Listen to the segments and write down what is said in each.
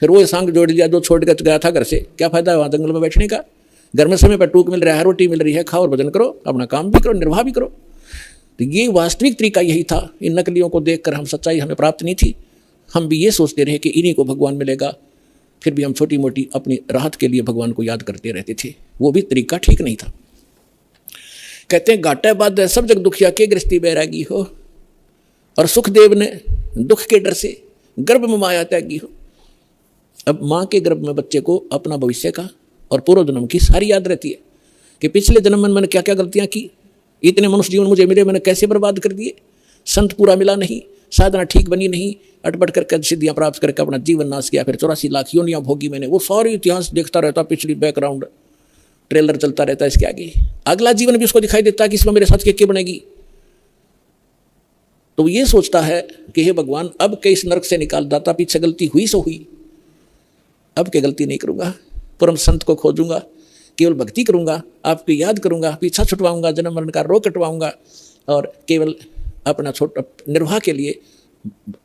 फिर वो सांग जोड़ लिया जो छोड़ कर गया था घर से, क्या फायदा है वहाँ जंगल में बैठने का। घर में समय पर टूक मिल रहा है, रोटी मिल रही है, खाओ और भजन करो, अपना काम भी करो, निर्वाह भी करो। तो ये वास्तविक तरीका यही था। इन नकलियों को देखकर हम सच्चाई हमें प्राप्त नहीं थी, हम भी ये सोचते रहे कि इन्हीं को भगवान मिलेगा, फिर भी हम छोटी मोटी अपनी राहत के लिए भगवान को याद करते रहते थे। वो भी तरीका ठीक नहीं था। कहते हैं घाटा बाद सब जग दुखिया के गृहस्थी बैरागी हो, और सुखदेव ने दुख के डर से गर्भ में माया त्यागी हो। अब माँ के गर्भ में बच्चे को अपना भविष्य का और पूर्व जन्म की सारी याद रहती है कि पिछले जन्म में मैंने क्या क्या गलतियाँ की, इतने मनुष्य जीवन मुझे मिले, मैंने कैसे बर्बाद कर दिए, संत पूरा मिला नहीं, साधना ठीक बनी नहीं, अटपट करके सिद्धियाँ प्राप्त करके अपना जीवन नाश किया, फिर 84 लाख योनियाँ भोगी मैंने। वो सारी इतिहास देखता रहता, पिछली बैकग्राउंड ट्रेलर चलता रहता है इसके आगे। अगला जीवन भी उसको दिखाई देता है कि इसमें मेरे साथ क्या बनेगी। तो ये सोचता है कि हे भगवान, अब के इस नरक से निकाल दाता, पीछे गलती हुई सो हुई, अब के गलती नहीं करूँगा, परम संत को खोजूंगा, केवल भक्ति करूँगा, आपकी याद करूँगा, पीछा छुटवाऊँगा, जन्म मरण का रोग कटवाऊँगा, और केवल अपना छोटा निर्वाह के लिए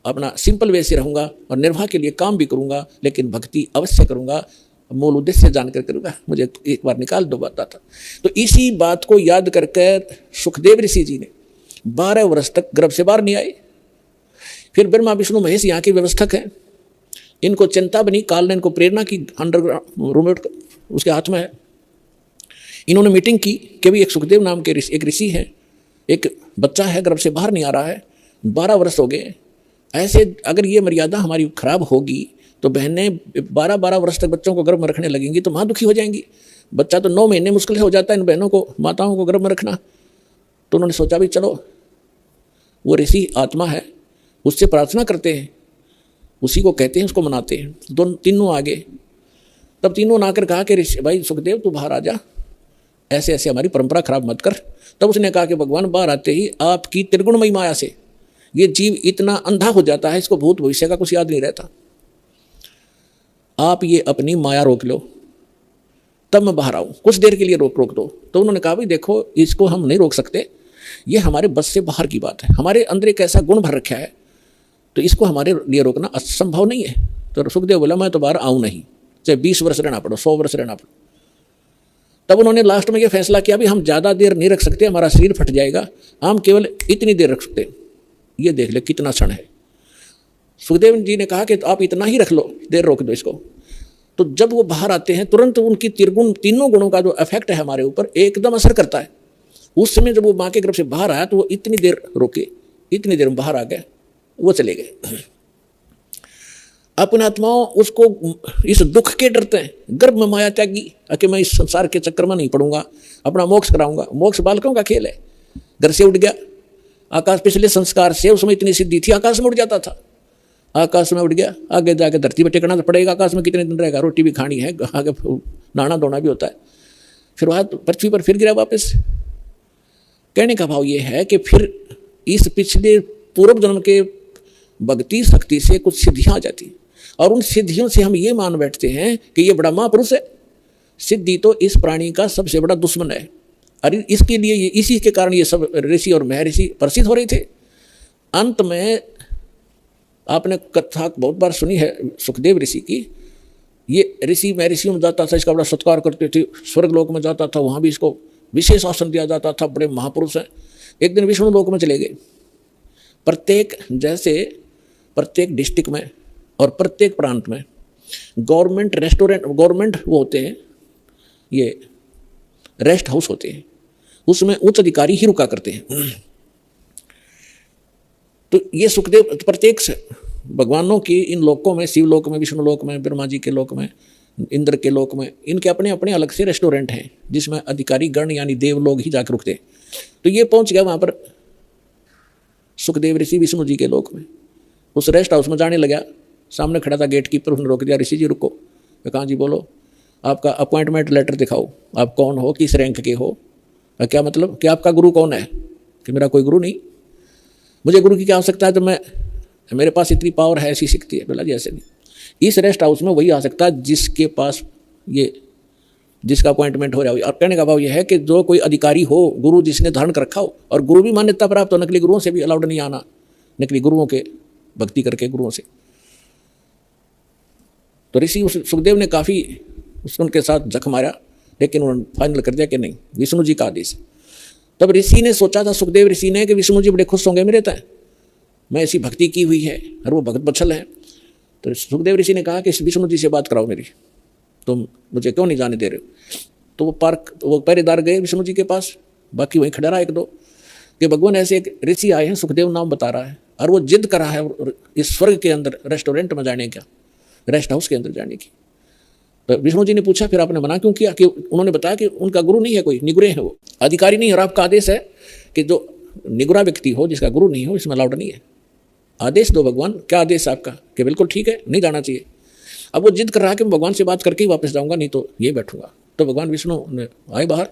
अपना सिंपल वे से रहूँगा, और निर्वाह के लिए काम भी करूँगा, लेकिन भक्ति अवश्य करूँगा, मूल उद्देश्य जानकर करूँगा, मुझे एक बार निकाल दो बात था। तो इसी बात को याद करके सुखदेव ऋषि जी ने 12 वर्ष तक गर्भ से बाहर नहीं आए। फिर ब्रह्मा विष्णु महेश यहाँ के व्यवस्थक हैं, इनको चिंता बनी, काल ने इनको प्रेरणा की, अंडरग्राउंड रूममेट उसके हाथ में है। इन्होंने मीटिंग की कि भी एक सुखदेव नाम के एक ऋषि है, एक बच्चा है गर्भ से बाहर नहीं आ रहा है, 12 वर्ष हो गए, ऐसे अगर ये मर्यादा हमारी खराब होगी तो बहनें 12-12 वर्ष तक बच्चों को गर्भ में रखने लगेंगी तो माँ दुखी हो जाएंगी। बच्चा तो 9 महीने मुश्किल हो जाता है इन बहनों को, माताओं को गर्भ में रखना। तो उन्होंने सोचा भी चलो वो ऋषि आत्मा है, उससे प्रार्थना करते हैं, उसी को कहते हैं, उसको मनाते हैं। तीनों आगे, तब तीनों ने आकर कहा कि ऋषि भाई सुखदेव तू बाहर आ जा, ऐसे ऐसे हमारी परंपरा खराब मत कर। तब उसने कहा कि भगवान बाहर आते ही आपकी त्रिगुणमयी माया से ये जीव इतना अंधा हो जाता है, इसको भूत भविष्य का कुछ याद नहीं रहता, आप ये अपनी माया रोक लो, तब मैं बाहर आऊँ, कुछ देर के लिए रोक दो। तो उन्होंने कहा भाई देखो इसको हम नहीं रोक सकते, ये हमारे बस से बाहर की बात है, हमारे अंदर एक ऐसा गुण भर रखा है, तो इसको हमारे लिए रोकना असंभव नहीं है। तो सुखदेव बोला मैं तो बाहर आऊँ नहीं, चाहे 20 वर्ष रहना पड़ो, 100 वर्ष रहना पड़ो। तब उन्होंने लास्ट में ये फैसला किया भी हम ज़्यादा देर नहीं रख सकते, हमारा शरीर फट जाएगा, हम केवल इतनी देर रख सकते। ये देख ले कितना क्षण है। सुखदेव जी ने कहा कि तो आप इतना ही रख लो, देर रोक दो इसको। तो जब वो बाहर आते हैं तुरंत उनकी तीनों गुणों का जो इफेक्ट है हमारे ऊपर एकदम असर करता है। उस समय जब वो माँ के गर्भ से बाहर आया तो वो इतनी देर रोके, इतनी देर में बाहर आ गए, वो चले गए। अपने आत्माओं उसको इस दुख के डरते हैं, गर्भ में माया त्यागी कि मैं इस संसार के चक्कर में नहीं पड़ूंगा, अपना मोक्ष कराऊंगा। मोक्ष बालकों का खेल है। घर से उठ गया आकाश, पिछले संस्कार से उसमें इतनी सिद्धि थी, आकाश में उड़ जाता था, आकाश में उड़ गया, आगे जाके धरती पर टिकना तो पड़ेगा, आकाश में कितने दिन रहेगा, रोटी भी खानी है, आगे नहाना धोना भी होता है, फिर वहाँ पृथ्वी पर फिर गिरा वापस। कहने का भाव ये है कि फिर इस पिछले पूर्व जन्म के भक्ति शक्ति से कुछ सिद्धियाँ आ जाती, और उन सिद्धियों से हम ये मान बैठते हैं कि ये बड़ा महापुरुष है। सिद्धि तो इस प्राणी का सबसे बड़ा दुश्मन है, और इसके लिए इसी के कारण ये सब ऋषि और महर्षि प्रसिद्ध हो रहे थे। अंत में आपने कथा बहुत बार सुनी है सुखदेव ऋषि की, ये ऋषि महर्षियों में जाता था, इसका बड़ा सत्कार करते थे, स्वर्ग लोक में जाता था, वहाँ भी इसको विशेष आसन दिया जाता था, बड़े महापुरुष हैं। एक दिन विष्णु लोक में चले गए। प्रत्येक डिस्ट्रिक्ट में और प्रत्येक प्रांत में गवर्नमेंट रेस्टोरेंट, गवर्नमेंट वो होते हैं, ये रेस्ट हाउस होते हैं, उसमें उच्च अधिकारी ही रुका करते हैं। तो ये सुखदेव प्रत्येक भगवानों की इन लोकों में, शिव लोक में, विष्णु लोक में, ब्रह्मा जी के लोक में, इंद्र के लोक में, इनके अपने अपने अलग से रेस्टोरेंट हैं जिसमें अधिकारी गण यानी देव लोग ही जाकर रुकते। तो ये पहुंच गया वहाँ पर सुखदेव ऋषि विष्णु जी के लोक में। उस रेस्ट हाउस में जाने लगा, सामने खड़ा था गेट कीपर, उसने रोक दिया, ऋषि जी रुको। मैं कहा जी बोलो, आपका अपॉइंटमेंट लेटर दिखाओ, आप कौन हो, किस रैंक के हो। क्या मतलब कि आपका गुरु कौन है? कि मेरा कोई गुरु नहीं, मुझे गुरु की क्या आवश्यकता है, तो मेरे पास इतनी पावर है, ऐसी शक्ति है। बोला जी ऐसे नहीं, इस रेस्ट हाउस में वही आ सकता है जिसके पास जिसका अपॉइंटमेंट हो रहा हो। और कहने का भाव यह है कि जो कोई अधिकारी हो, गुरु जिसने धारण कर रखा हो, और गुरु भी मान्यता प्राप्त हो, नकली गुरुओं से भी अलाउड नहीं आना, नकली गुरुओं के भक्ति करके गुरुओं से। तो ऋषि सुखदेव ने काफ़ी उनके साथ जख मारा, लेकिन उन्होंने फाइनल कर दिया कि नहीं, विष्णु जी का आदेश है। तब ऋषि ने सोचा था, सुखदेव ऋषि ने, कि विष्णु जी बड़े खुश होंगे मेरे तय, मैं ऐसी भक्ति की हुई है और वो भक्त बत्सल है। तो सुखदेव ऋषि ने कहा कि विष्णु जी से बात कराओ मेरी, तुम मुझे क्यों नहीं जाने दे रहे हो। तो वो पहरेदार गए विष्णु जी के पास, बाकी वहीं खड़ा रहा एक दो, कि भगवान ऐसे एक ऋषि आए हैं, सुखदेव नाम बता रहा है, और वो जिद कर रहा है इस स्वर्ग के अंदर रेस्टोरेंट में जाने का, रेस्ट हाउस के अंदर जाने की। तो विष्णु जी ने पूछा, फिर आपने मना क्यों किया? कि उन्होंने बताया कि उनका गुरु नहीं है, कोई निगुरे हैं, वो अधिकारी नहीं है, और आपका आदेश है कि जो निगुरा व्यक्ति हो, जिसका गुरु नहीं हो, इसमें अलाउड नहीं है। आदेश दो भगवान, क्या आदेश है आपका? कि बिल्कुल ठीक है, नहीं जाना चाहिए। अब वो जिद कर रहा है कि मैं भगवान से बात करके ही वापस जाऊंगा, नहीं तो ये बैठूंगा। तो भगवान विष्णु ने आए बाहर।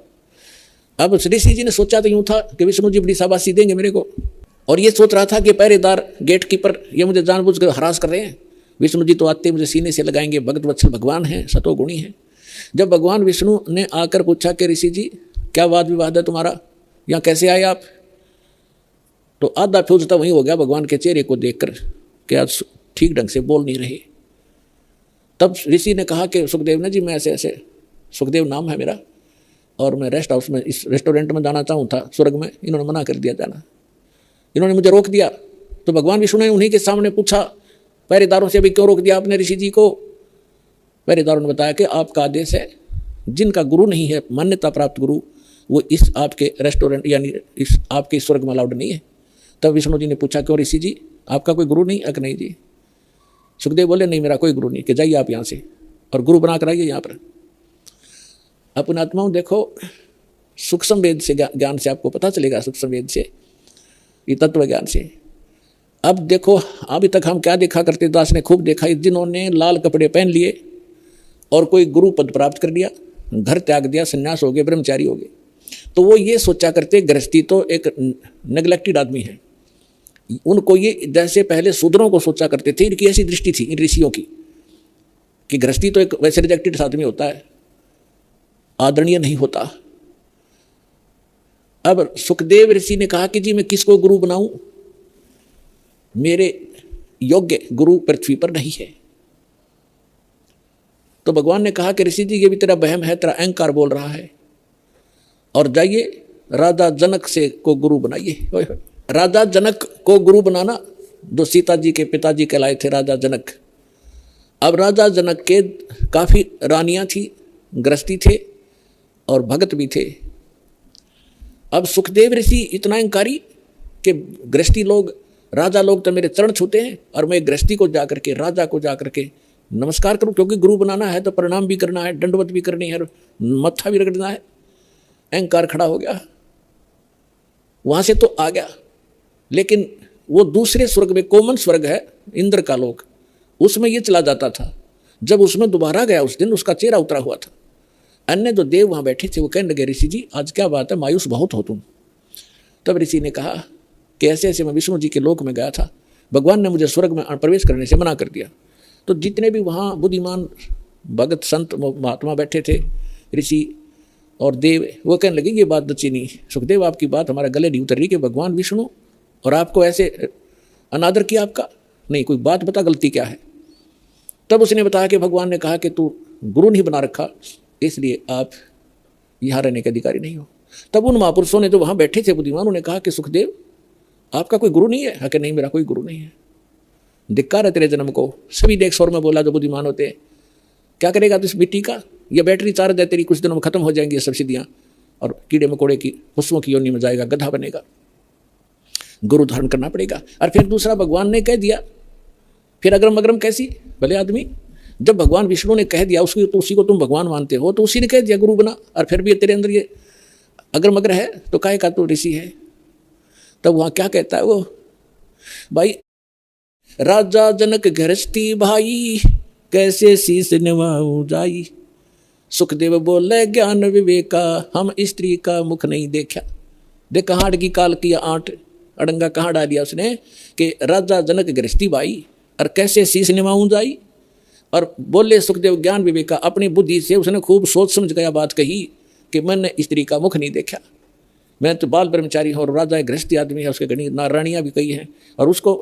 अब ऋषि जी ने सोचा तो यूँ था कि विष्णु जी बड़ी शाबाशी देंगे मेरे को, और ये सोच रहा था कि पहरेदार गेट कीपर ये मुझे जानबूझ कर हरास कर रहे हैं, विष्णु जी तो आते मुझे सीने से लगाएंगे, भगत वत्सल भगवान हैं, सतोगुणी हैं। जब भगवान विष्णु ने आकर पूछा कि ऋषि जी क्या वाद विवाद है तुम्हारा, यहाँ कैसे आए आप, तो आधा फ्यूज तो वहीं हो गया भगवान के चेहरे को देखकर कि आज ठीक ढंग से बोल नहीं रहे। तब ऋषि ने कहा कि सुखदेव ने जी, मैं ऐसे ऐसे, सुखदेव नाम है मेरा, और मैं रेस्ट हाउस में, इस रेस्टोरेंट में जाना चाहूँ था स्वर्ग में, इन्होंने मना कर दिया जाना, इन्होंने मुझे रोक दिया। तो भगवान विष्णु ने उन्हीं के सामने पूछा पहरेदारों से, भी क्यों रोक दिया आपने ऋषि जी को? पहरेदारों ने बताया कि आपका आदेश है, जिनका गुरु नहीं है, मान्यता प्राप्त गुरु, वो इस आपके रेस्टोरेंट यानी इस आपके स्वर्ग में अलाउड नहीं है। तब विष्णु जी ने पूछा, क्यों ऋषि जी, आपका कोई गुरु नहीं? नहीं जी। सुखदेव बोले, नहीं मेरा कोई गुरु नहीं, कि जाइए आप यहाँ से और गुरु बना कर आइए यहाँ पर। अपने आत्माओं देखो, सूक्ष्म वेद से ज्ञान से आपको पता चलेगा, सूक्ष्म वेद से, ये तत्व ज्ञान से। अब देखो, अभी तक हम क्या देखा करते, दास ने खूब देखा, जिन्होंने लाल कपड़े पहन लिए और कोई गुरु पद प्राप्त कर लिया, घर त्याग दिया, सन्यास हो गए, ब्रह्मचारी हो गए, तो वो ये सोचा करते गृहस्थी तो एक नेग्लेक्टेड आदमी है। उनको ये जैसे पहले शूद्रों को सोचा करते थे, इनकी ऐसी दृष्टि थी इन ऋषियों की कि गृहस्थी तो एक वैसे रिजेक्टेड आदमी होता है, आदरणीय नहीं होता। अब सुखदेव ऋषि ने कहा कि जी मैं किसको गुरु बनाऊं, मेरे योग्य गुरु पृथ्वी पर नहीं है। तो भगवान ने कहा कि ऋषि जी ये भी तेरा वहम है, तेरा अहंकार बोल रहा है, और जाइए राजा जनक से को गुरु बनाइए। राजा जनक को गुरु बनाना, जो सीता जी के पिताजी कहलाए थे राजा जनक। अब राजा जनक के काफ़ी रानियां थी, गृहस्थी थे और भगत भी थे। अब सुखदेव ऋषि इतना अहंकारी कि गृहस्थी लोग, राजा लोग तो मेरे चरण छूते हैं, और मैं गृहस्थी को जाकर के, राजा को जाकर के नमस्कार करूं, क्योंकि गुरु बनाना है तो प्रणाम भी करना है, दंडवत भी करनी है, मत्था भी रगड़ना है। अहंकार खड़ा हो गया, वहां से तो आ गया, लेकिन वो दूसरे स्वर्ग में, कॉमन स्वर्ग है इंद्र का लोक, उसमें ये चला जाता था। जब उसमें दोबारा गया उस दिन उसका चेहरा उतरा हुआ था। अन्य जो देव वहाँ बैठे थे वो कहने लगे, ऋषि जी आज क्या बात है, मायूस बहुत हो तुम। तब ऋषि ने कहा कि ऐसे ऐसे मैं विष्णु जी के लोक में गया था, भगवान ने मुझे स्वर्ग में प्रवेश करने से मना कर दिया। तो जितने भी वहाँ बुद्धिमान भगत संत महात्मा बैठे थे, ऋषि और देव, वो कहने लगे ये बात बची नहीं, सुखदेव आपकी बात हमारे गले नहीं उतर रही कि भगवान विष्णु और आपको ऐसे अनादर किया आपका, नहीं कोई बात बता, गलती क्या है। तब उसने बताया कि भगवान ने कहा कि तू गुरु नहीं बना रखा, इसलिए आप यहाँ रहने के अधिकारी नहीं हो। तब उन महापुरुषों ने जो वहाँ बैठे थे बुद्धिमान, उन्होंने कहा कि सुखदेव आपका कोई गुरु नहीं है? कि नहीं मेरा कोई गुरु नहीं है। धिक्कार है तेरे जन्म को। सभी देख स्वर में बोला जो बुद्धिमान होते हैं, क्या करेगा तू इस मिट्टी का, ये बैटरी चार्ज है तेरी, कुछ दिनों में खत्म हो जाएंगी ये सब सिद्धियाँ, और कीड़े मकोड़े की पशुओं की योनि में जाएगा, गधा बनेगा, गुरु धारण करना पड़ेगा। और फिर दूसरा भगवान ने कह दिया, फिर अग्रम अग्रम कैसी भले आदमी, जब भगवान विष्णु ने कह दिया उसकी, तो उसी को तुम भगवान मानते हो, तो उसी ने कह दिया गुरु बना, और फिर भी तेरे अंदर ये अग्रम अग्र है, तो काहे का तो ऋषि है। तब वहाँ क्या कहता है वो, भाई राजा जनक गृहस्थी भाई, कैसे शीस निभाऊं जाई। सुखदेव बोले ज्ञान विवेका, हम स्त्री का मुख नहीं देखा। देख हाड़ की काल की आंट अड़ंगा कहाँ डालिया उसने, कि राजा जनक गृहस्थी भाई और कैसे शीस निभाऊं जाई। और बोले सुखदेव ज्ञान विवेका, अपनी बुद्धि से उसने खूब सोच समझ गया बात कही कि मैंने स्त्री का मुख नहीं देखा, मैं तो बाल ब्रह्मचारी हूँ और राजा गृहस्थी आदमी है, उसके घनी रानियाँ भी कई हैं, और उसको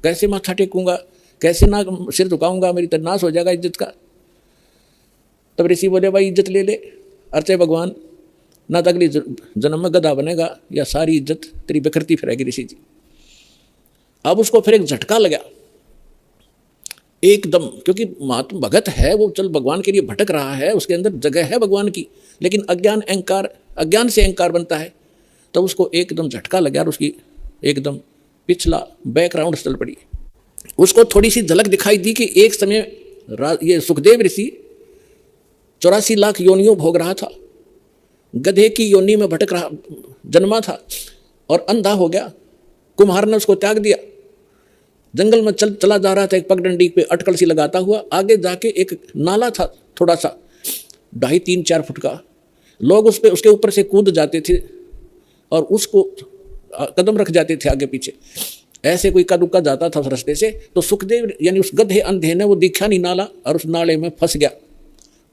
कैसे माथा टेकूंगा, कैसे ना सिर झुकाऊंगा, मेरी तो नाश हो जाएगा इज्जत का। तब ऋषि बोले भाई इज्जत ले ले, अर्चे भगवान, ना तो अगली जन्म में गधा बनेगा या सारी इज्जत तेरी बिखरती फिरेगी ऋषि जी। अब उसको फिर एक झटका लगा एकदम, क्योंकि महात्मा भगत है वो, चल भगवान के लिए भटक रहा है, उसके अंदर जगह है भगवान की, लेकिन अज्ञान अहंकार, अज्ञान से अहंकार बनता है। तो उसको एकदम झटका लगा और उसकी एकदम पिछला बैकग्राउंड चल पड़ी। उसको थोड़ी सी झलक दिखाई दी कि एक समय ये सुखदेव ऋषि 84 लाख योनियों भोग रहा था, गधे की योनि में भटक रहा, जन्मा था और अंधा हो गया। कुम्हार ने उसको त्याग दिया, जंगल में चला जा रहा था, एक पगडंडी पे अटकल सी लगाता हुआ। आगे जाके एक नाला था थोड़ा सा 2.5-3-4 फुट का, लोग उस पे उसके ऊपर से कूद जाते थे और उसको कदम रख जाते थे आगे पीछे, ऐसे कोई इक्का दुक्का जाता था उस रास्ते से। तो सुखदेव यानी उस गधे अंधे ने वो दिखा नहीं नाला और उस नाले में फंस गया,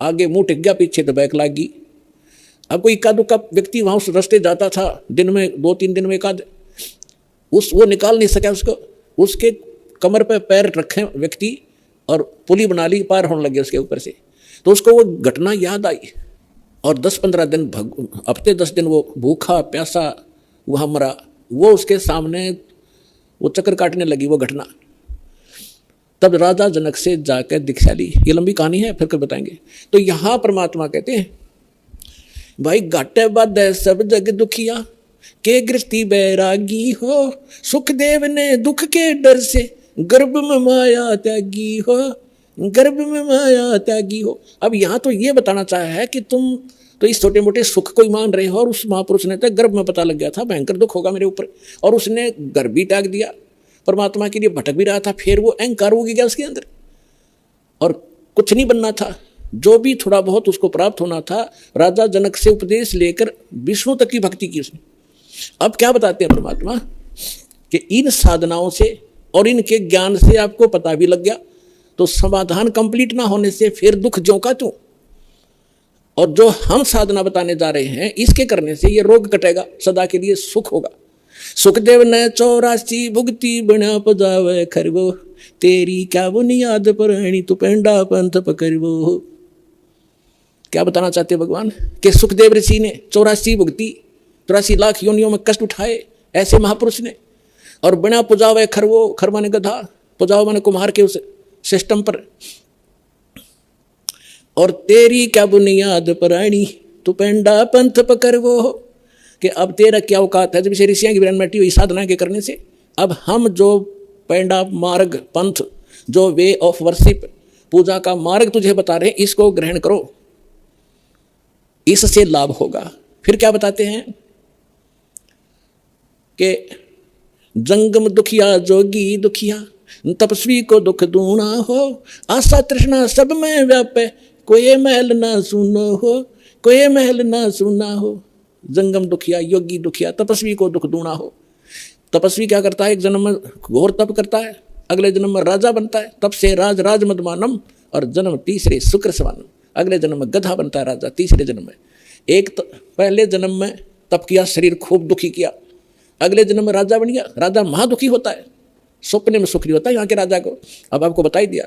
आगे मुंह टिक गया, पीछे तो बैक लग गई। अब कोई इक्का दुक्का व्यक्ति वहाँ उस रास्ते जाता था, दिन में 2-3 दिन में एक आध, वो निकाल नहीं सका उसको, उसके कमर पे पैर रखे व्यक्ति और पुली बना ली, पार होने लगे उसके ऊपर से। तो उसको वो घटना याद आई और 10-15 दिन, हफ्ते 10 दिन वो भूखा प्यासा वहाँ मरा। वो उसके सामने वो चक्कर काटने लगी वो घटना। तब राजा जनक से जाकर दीक्षा ली। ये लंबी कहानी है, फिर कर बताएंगे। तो यहाँ परमात्मा कहते हैं भाई घाटे बाधे सब जग दुखिया, के गृहस्थी बैरागी हो, सुखदेव ने दुख के डर से गर्भ में माया त्यागी हो, गर्भ में माया त्यागी हो। अब यहाँ तो ये बताना चाहा है कि तुम तो इस छोटे मोटे सुख को ही मान रहे हो, और उस महापुरुष ने तो गर्भ में पता लग गया था भयंकर दुख होगा मेरे ऊपर, और उसने गर्भ भी त्याग दिया, परमात्मा के लिए भटक भी रहा था। फिर वो अहंकार हो गया उसके अंदर और कुछ नहीं बनना था। जो भी थोड़ा बहुत उसको प्राप्त होना था, राजा जनक से उपदेश लेकर विष्णु तक की भक्ति की उसने। अब क्या बताते हैं परमात्मा कि इन साधनाओं से और इनके ज्ञान से आपको पता भी लग गया, तो समाधान कंप्लीट ना होने से फिर दुख ज्यों का त्यों। और जो हम साधना बताने जा रहे हैं, इसके करने से ये रोग कटेगा, सदा के लिए सुख होगा। सुखदेव ने 84 भुगती बना पजावे खरबो, तेरी क्या बुनियाद पर हणी तू पेंडा पंथ पकड़बो। क्या बताना चाहते भगवान कि सुखदेव ऋषि ने 84 भुगती, 84 लाख योनियों में कष्ट उठाए ऐसे महापुरुष ने, और बिना पुजावे खरवो, खर माने गधा, पुजाव माने कुम्हार के उस सिस्टम पर, और तेरी क्या बुनियाद पराणी तू पेंडा पंथ पकड़बो, कि अब तेरा क्या औकात है जब इसे ऋषियों की बैठी हुई साधना के करने से। अब हम जो पेंडा मार्ग पंथ, जो वे ऑफ वर्शिप, पूजा का मार्ग तुझे बता रहे हैं, इसको ग्रहण करो, इससे लाभ होगा। फिर क्या बताते हैं कि जंगम दुखिया जोगी दुखिया, तपस्वी को दुख दूना हो, आशा तृष्णा सब में व्यापे, कोई महल ना सुनो हो, कोई महल ना सुना हो। जंगम दुखिया, योगी दुखिया, तपस्वी को दुख दूना हो। तपस्वी क्या करता है, एक जन्म में घोर तप करता है, अगले जन्म में राजा बनता है, तप से राज राज मदमानम, और जन्म तीसरे शुक्र सवानम, अगले जन्म में गधा बनता है राजा तीसरे जन्म में। एक पहले जन्म में तप किया, शरीर खूब दुखी किया, अगले जन्म में राजा बन गया, राजा महादुखी होता है, सपने में सुख नहीं होता यहाँ के राजा को। अब आपको बता ही दिया।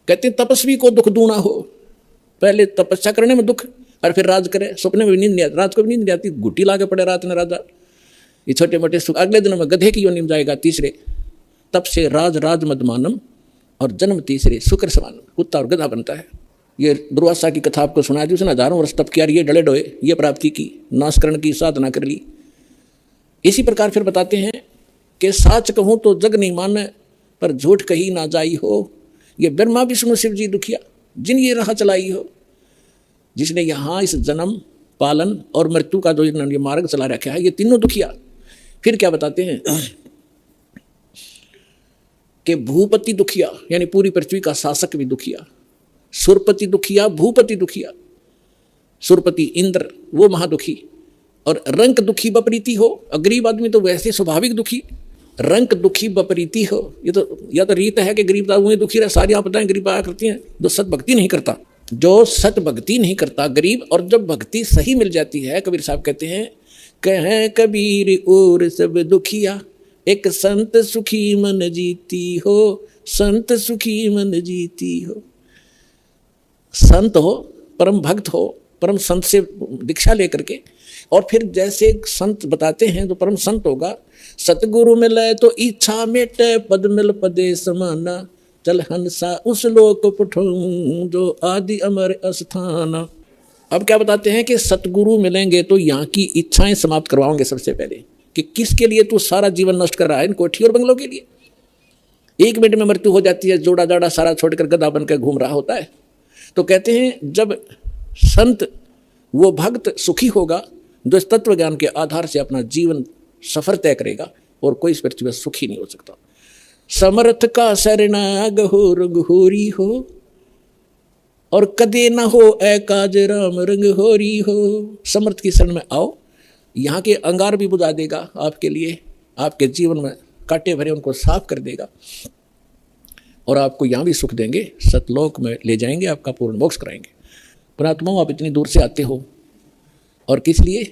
कहते हैं तपस्वी को दुख दूना हो, पहले तपस्या करने में दुख और फिर राज करे, सपने में भी नींद नहीं आती, रात को भी नींद नहीं आती, गुटी ला के पड़े रात में राजा, ये छोटे मोटे सुख। अगले जन्म में गधे की योनि में जाएगा तीसरे, तब से राज राज मदमानम, और जन्म तीसरे शुक्र सवानम, कुत्ता और गधा बनता है। ये दुर्वासा की कथा आपको सुना दी, उसने हजारों वर्ष तप किया, ये डले डोए, ये प्राप्ति की, नाशकरण की साधना कर ली। इसी प्रकार फिर बताते हैं कि साच कहूँ तो जग नहीं माने, पर झूठ कही ना जाई हो, ये ब्रह्मा विष्णु शिव जी दुखिया, जिन ये राह चलाई हो, जिसने यहाँ इस जन्म पालन और मृत्यु का जो ये मार्ग चला रखा है, ये तीनों दुखिया। फिर क्या बताते हैं कि भूपति दुखिया, यानी पूरी पृथ्वी का शासक भी दुखिया, सुरपति दुखिया, भूपति दुखिया, सुरपति इंद्र वो महादुखी, और रंक दुखी बपरीति हो, गरीब आदमी तो वैसे स्वाभाविक दुखी, रंक दुखी बपरीति हो, ये तो या तो रीत है कि गरीब वही दुखी रहे, सारी आपदाएं गरीब आया करती हैं, जो सत भक्ति नहीं करता, जो सत भक्ति नहीं करता गरीब। और जब भक्ति सही मिल जाती है, कबीर साहब कहते हैं, कहें कबीर और सब दुखिया, एक संत सुखी मन जीती हो, संत सुखी मन जीती हो। संत हो, परम भक्त हो, परम संत से दीक्षा लेकर के, और फिर जैसे संत बताते हैं तो परम संत होगा। सतगुरु मिले तो इच्छा मेटे, पद मिल पदे समाना, चल हंसा उस लोक पठूं जो आदि अमर अस्थान। अब क्या बताते हैं कि सतगुरु मिलेंगे तो यहाँ की इच्छाएं समाप्त करवाओगे सबसे पहले, कि किसके लिए तू सारा जीवन नष्ट कर रहा है, इन कोठी और बंगलों के लिए। 1 मिनट में मृत्यु हो जाती है, जोड़ा जाड़ा सारा छोड़कर गधा बनकर घूम रहा होता है। तो कहते हैं जब संत वो भक्त सुखी होगा जो इस तत्व ज्ञान के आधार से अपना जीवन सफर तय करेगा, और कोई इस पृथ्वी पर सुखी नहीं हो सकता। समर्थ का शरणाग हो रंग होरी हो, और कदे न हो ए काज राम रंग होरी हो। समर्थ की शरण में आओ, यहाँ के अंगार भी बुझा देगा आपके लिए, आपके जीवन में कांटे भरे उनको साफ कर देगा, और आपको यहाँ भी सुख देंगे, सतलोक में ले जाएंगे, आपका पूर्ण मोक्ष कराएंगे। पुणात्माओं, आप इतनी दूर से आते हो, और किस लिए?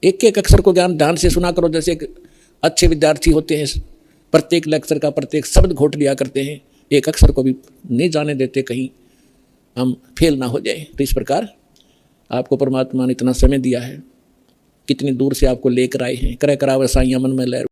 एक एक अक्षर को ज्ञान ध्यान से सुना करो। जैसे एक अच्छे विद्यार्थी होते हैं, प्रत्येक लेक्चर का प्रत्येक शब्द घोट लिया करते हैं, एक अक्षर को भी नहीं जाने देते कहीं हम फेल ना हो जाए। तो इस प्रकार आपको परमात्मा ने इतना समय दिया है, कितनी दूर से आपको लेकर आए हैं। करे करावे साइया मन में लहर